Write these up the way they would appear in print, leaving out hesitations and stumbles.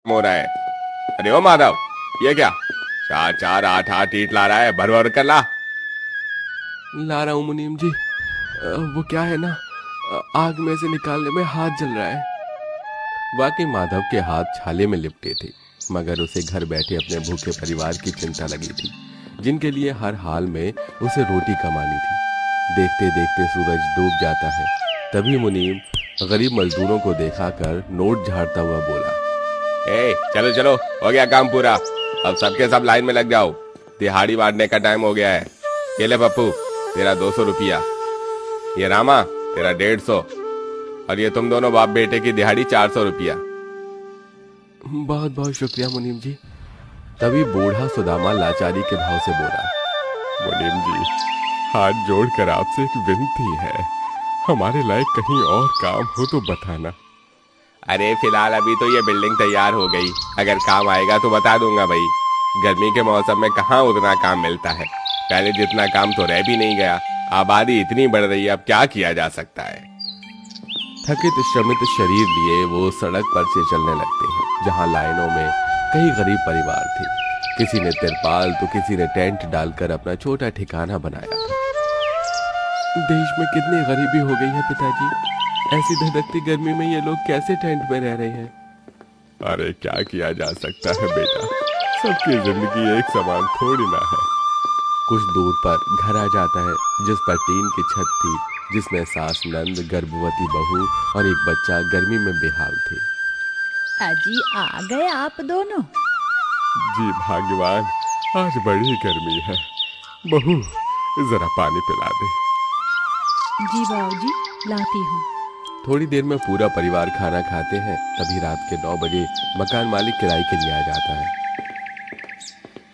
हो रहा है। अरे ओ माधव, ये क्या 4 4 8 8 ईंट ला रहा है? भर भर कर ला। ला रहा हूँ मुनीम जी। वो क्या है ना, आग में से निकालने में हाथ जल रहा है। वाकई माधव के हाथ छाले में लिपटे थे, मगर उसे घर बैठे अपने भूखे परिवार की चिंता लगी थी, जिनके लिए हर हाल में उसे रोटी कमानी थी। देखते देखते सूरज डूब जाता है। तभी मुनीम गरीब मजदूरों को देखा कर नोट झाड़ता हुआ बोला, ए चलो चलो, हो गया काम पूरा। अब सबके सब लाइन में लग जाओ, दिहाड़ी बांटने का टाइम हो गया है। ये ले पप्पू, तेरा 200 रुपया। ये रामा, तेरा 150। और ये तुम दोनों बाप बेटे की दिहाड़ी 400 रुपया। बहुत बहुत शुक्रिया मुनीम जी। तभी बूढ़ा सुदामा लाचारी के भाव से बोला, मुनीम जी, हाथ जोड़कर आपसे एक विनती है, हमारे लायक कहीं और काम हो तो बताना। अरे फिलहाल अभी तो ये बिल्डिंग तैयार हो गई, अगर काम आएगा तो बता दूंगा भाई। गर्मी के मौसम में कहाँ उतना काम मिलता है। पहले जितना काम तो रह भी नहीं गया, आबादी इतनी बढ़ रही है, अब क्या किया जा सकता है। थकित श्रमित शरीर लिए वो सड़क पर से चलने लगते हैं, जहां लाइनों में कई गरीब परिवार थे। किसी ने तिरपाल तो किसी ने टेंट डालकर अपना छोटा ठिकाना बनाया था। देश में कितनी गरीबी हो गई है पिताजी, ऐसी धधकती गर्मी में ये लोग कैसे टेंट में रह रहे हैं। अरे क्या किया जा सकता है बेटा, सबकी जिंदगी एक समान थोड़ी ना है। कुछ दूर पर घर आ जाता है, जिस पर टीन की छत थी, जिसमें सास नंद, गर्भवती बहू और एक बच्चा गर्मी में बेहाल थे। अजी आ गए आप दोनों? जी भाग्यवान, आज बड़ी गर्मी है। बहू, जरा पानी पिला दे। जी बाबूजी, लाती हूँ। थोड़ी देर में पूरा परिवार खाना खाते हैं। तभी रात के 9 बजे मकान मालिक किराए के लिए आ जाता है।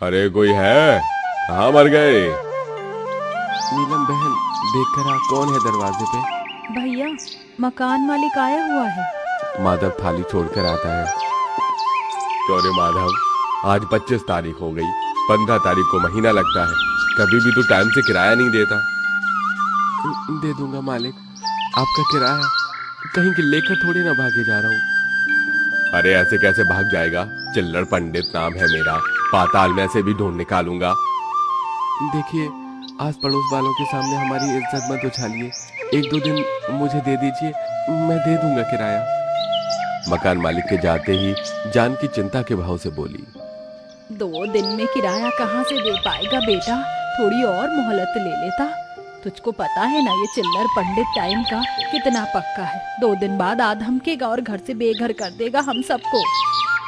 अरे कोई है? कहाँ मर गए? नीलम बहन, देखकर आ, कौन है दरवाजे पे? भैया, मकान मालिक आया हुआ है। माधव थाली छोड़कर आता है। क्यों रे माधव, आज 25 तारीख हो गई, 15 तारीख को महीना लगता है, कभी भी तू टाइम से किराया नहीं देता। दे दूंगा मालिक, आपका किराया कहीं के लेकर थोड़ी ना भागे जा रहा हूँ। अरे ऐसे कैसे भाग जाएगा? चिल्लर पंडित नाम है मेरा, पाताल में से भी ढूंढ निकालूंगा। देखिए, आस पड़ोस वालों के सामने हमारी इज्जत मत उछालिए। 1-2 दिन मुझे दे दीजिए, मैं दे दूंगा किराया। मकान मालिक के जाते ही जान की चिंता के भाव से बोली, 2 दिन में किराया कहाँ से दे पाएगा बेटा, थोड़ी और मोहलत ले लेता। तुझको पता है ना ये चिल्लर पंडित टाइम का कितना पक्का है। 2 दिन बाद आधमकेगा और घर से बेघर कर देगा हम सबको।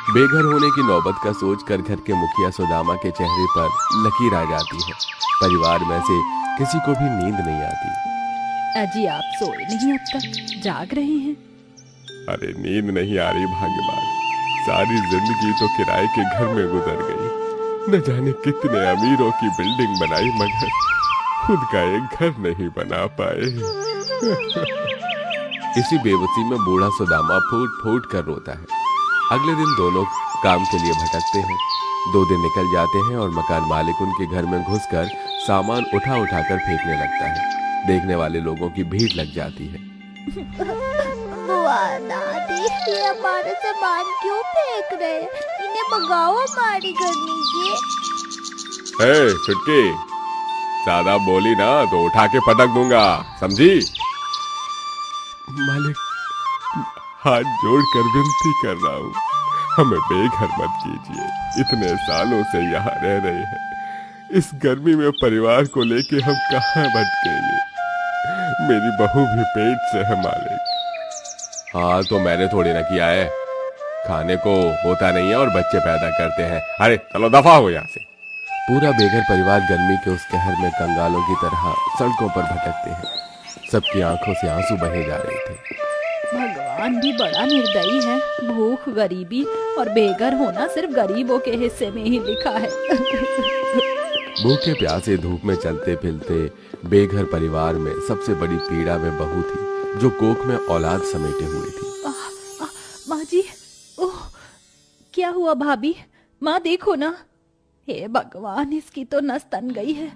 बेघर होने की नौबत का सोचकर घर के मुखिया सुदामा के चेहरे पर लकीर आ जाती है। परिवार में से किसी को भी नींद नहीं आती। अजी आप सोए नहीं अब तक, जाग रहे हैं? अरे नींद नहीं आ रही भाग्यवान, सारी जिंदगी तो किराए के घर में गुजर गई। न जाने कितने अमीरों की बिल्डिंग बनाई, मगर खुद का एक घर नहीं बना पाए। इसी बेबसी में बूढ़ा सुदामा फूट फूट कर रोता है। अगले दिन दोनों काम के लिए भटकते हैं। 2 दिन निकल जाते हैं और मकान मालिक उनके घर में घुसकर सामान उठा उठा कर फेंकने लगता है। देखने वाले लोगों की भीड़ लग जाती है। बुआ दादी, ये हमारा सामान क्यों फेंक रहे हैं? इन्हें भगाओ हमारी घर नीचे। ए छुटकी, ज्यादा बोली ना तो उठा के पटक दूंगा, समझी? मालिक, हाथ जोड़कर विनती कर रहा हूँ, हमें बेघर मत कीजिए। इतने सालों से यहाँ रह रहे हैं, इस गर्मी में परिवार को लेके हम कहाँ भटकेंगे। मेरी बहू भी पेट से है मालिक। हाँ तो मैंने थोड़ी ना किया है, खाने को होता नहीं है और बच्चे पैदा करते हैं। अरे चलो दफा हो यहाँ से। पूरा बेघर परिवार गर्मी के उस कहर में कंगालों की तरह सड़कों पर भटकते हैं। सबकी आंखों से आंसू बहे जा रहे थे। भगवान भी बड़ा निर्दयी है। भूख, गरीबी और बेघर होना सिर्फ गरीबों के हिस्से में ही लिखा है। भूखे प्यासे धूप में चलते फिरते बेघर परिवार में सबसे बड़ी पीड़ा में बहू थी, जो कोख में औलाद समेटे हुए थी। माँ जी, ओह क्या हुआ भाभी? माँ देखो ना, हे भगवान, इसकी तो नस तन गई है।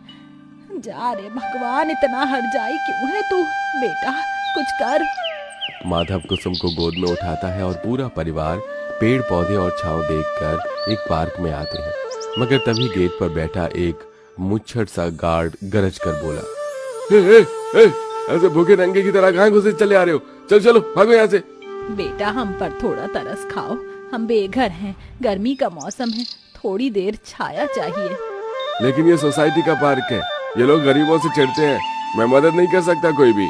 जा रे भगवान, इतना हरजाई क्यों है तू? बेटा कुछ कर। माधव कुसुम को गोद में उठाता है और पूरा परिवार पेड़ पौधे और छांव देखकर एक पार्क में आते हैं, मगर तभी गेट पर बैठा एक मुच्छड़ सा गार्ड गरज कर बोला, ऐसे भूखे नंगे की तरह कहां घुसे चले आ रहे हो? चल चलो भागो यहाँ से। बेटा हम पर थोड़ा तरस खाओ, हम बेघर हैं, गर्मी का मौसम है, थोड़ी देर छाया चाहिए। लेकिन ये सोसाइटी का पार्क है, ये लोग गरीबों से चिढ़ते हैं, मैं मदद नहीं कर सकता कोई भी।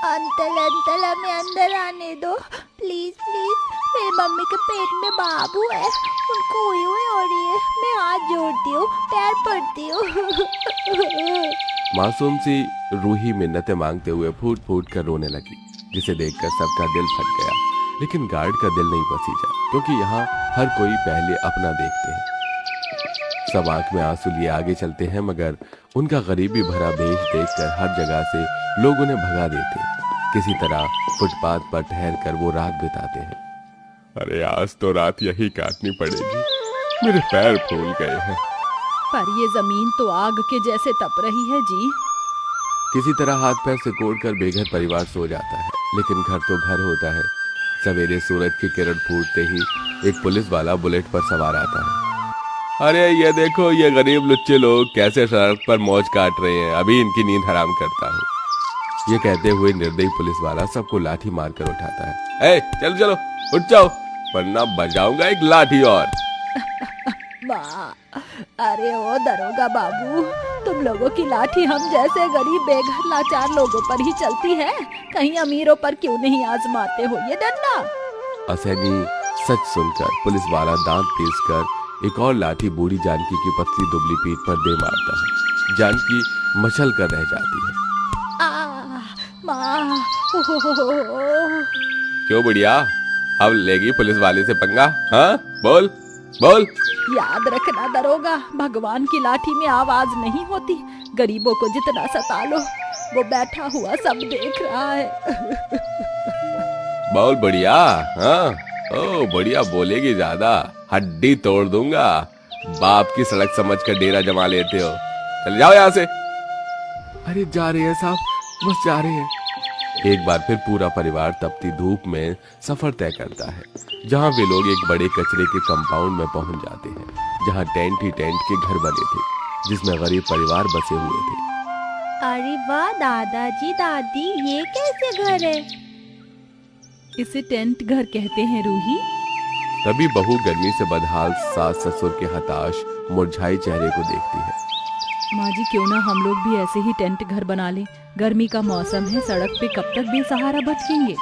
अंकल अंकल हमें अंदर आने दो प्लीज प्लीज। मेरी मम्मी के पेट में बाबू है, उनको हुई हो रही है, मैं हाथ जोड़ती हूँ, पैर पड़ती हूँ। मासूम सी रूही मिन्नतें मांगते हुए फूट फूट कर रोने लगी, जिसे देखकर सबका दिल फट गया। लेकिन गार्ड का दिल नहीं पसीजा, क्योंकि यहाँ हर कोई पहले अपना देखते हैं। सब आंख में आंसू लिए आगे चलते हैं, मगर उनका गरीबी भरा भेष देखकर हर जगह से लोग उन्हें भगा देते। किसी तरह फुटपाथ पर ठहर कर वो रात बिताते हैं। अरे आज तो रात यही काटनी पड़ेगी, मेरे पैर फूल गए हैं। पर ये जमीन तो आग के जैसे तप रही है जी। किसी तरह हाथ पैर सिकोड़कर बेघर परिवार सो जाता है, लेकिन घर तो घर होता है। सवेरे सूरज की किरण फूटते ही एक पुलिस वाला बुलेट पर सवार आता है। अरे ये देखो, ये गरीब लुच्चे लोग कैसे सड़क पर मौज काट रहे हैं, अभी इनकी नींद हराम करता हूँ। ये कहते हुए निर्दयी पुलिस वाला सबको लाठी मारकर उठाता है। ए, चलो चलो उठ जाओ, वरना बजाऊंगा एक लाठी और। वाह, अरे ओ दरोगा बाबू, तुम लोगों की लाठी हम जैसे गरीब बेघर लाचार लोगों पर ही चलती है, कहीं अमीरों पर क्यों नहीं आजमाते हो ये डंडा? असहनी सच सुनकर पुलिस वाला दांत पीसकर एक और लाठी बूढ़ी जानकी की पतली दुबली पीठ पर दे मारता है। जानकी मचल कर रह जाती है। माँ, क्यों बुढ़िया, अब लेगी पुलिस वाले से पंगा? हाँ बोल बोल। याद रखना दरोगा, भगवान की लाठी में आवाज नहीं होती। गरीबों को जितना सता लो, वो बैठा हुआ सब देख रहा है। बोल बढ़िया। हाँ ओ बढ़िया, बोलेगी ज्यादा हड्डी तोड़ दूंगा। बाप की सड़क समझ कर डेरा जमा लेते हो, चले जाओ यहाँ से। अरे जा रहे हैं साहब, बस जा रहे हैं। एक बार फिर पूरा परिवार तपती धूप में सफर तय करता है, जहाँ वे लोग एक बड़े कचरे के कंपाउंड में पहुंच जाते हैं, जहाँ टेंट ही टेंट के घर बने थे, जिसमें गरीब परिवार बसे हुए थे। अरे वाह दादाजी दादी, ये कैसे घर है? इसे टेंट घर कहते हैं रूही। तभी बहू गर्मी से बदहाल सास ससुर के हताश मुरझाए चेहरे को देखती है। माँ जी, क्यों ना हम लोग भी ऐसे ही टेंट घर बना लें, गर्मी का मौसम है, सड़क पे कब तक बेसहारा भटकेंगे।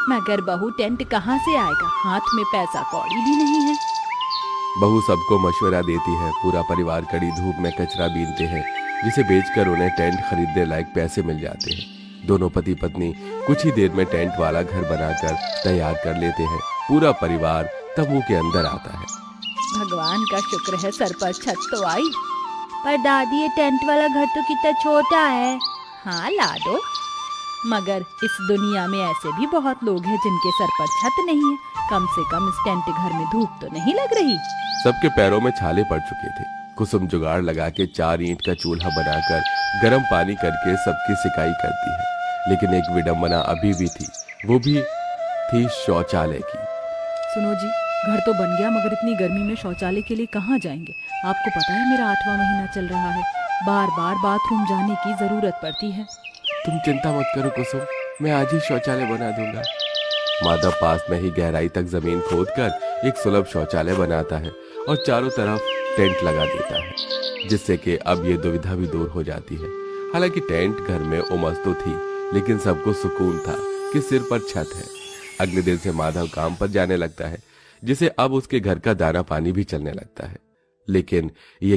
मगर बहू टेंट कहाँ से आएगा, हाथ में पैसा कौड़ी भी नहीं है। बहू सबको मशवरा देती है। पूरा परिवार कड़ी धूप में कचरा बीनते हैं, जिसे बेचकर उन्हें टेंट खरीदने लायक पैसे मिल जाते हैं। दोनों पति पत्नी कुछ ही देर में टेंट वाला घर बनाकर तैयार कर लेते हैं। पूरा परिवार तंबू के अंदर आता है। भगवान का शुक्र है सर पर छत तो आई। पर दादी ये टेंट वाला घर तो कितना छोटा है। हाँ ला दो, मगर इस दुनिया में ऐसे भी बहुत लोग हैं जिनके सर पर छत नहीं है। कम से कम इस टेंट घर में धूप तो नहीं लग रही। सबके पैरों में छाले पड़ चुके थे। कुसुम जुगाड़ लगा के 4 ईंट का चूल्हा बनाकर गर्म पानी करके सबकी सिकाई करती है। लेकिन एक विडंबना अभी भी थी, वो भी थी शौचालय की। सुनो जी, घर तो बन गया, मगर इतनी गर्मी में शौचालय के लिए कहाँ जाएंगे? आपको पता है मेरा 8वां महीना चल रहा है, बार बार बाथरूम जाने की जरूरत पड़ती है। तुम चिंता मत करो कुसुम, मैं आज ही शौचालय बना दूंगा। माधव पास में ही गहराई तक जमीन खोदकर एक सुलभ शौचालय बनाता है और चारों तरफ टेंट लगा देता है, जिससे कि अब ये दुविधा भी दूर हो जाती है। हालांकि टेंट घर में उमस तो थी, लेकिन सबको सुकून था कि सिर पर छत है। अगले दिन से माधव काम पर जाने लगता है, जिसे अब उसके घर का दाना पानी भी चलने लगता है। लेकिन ये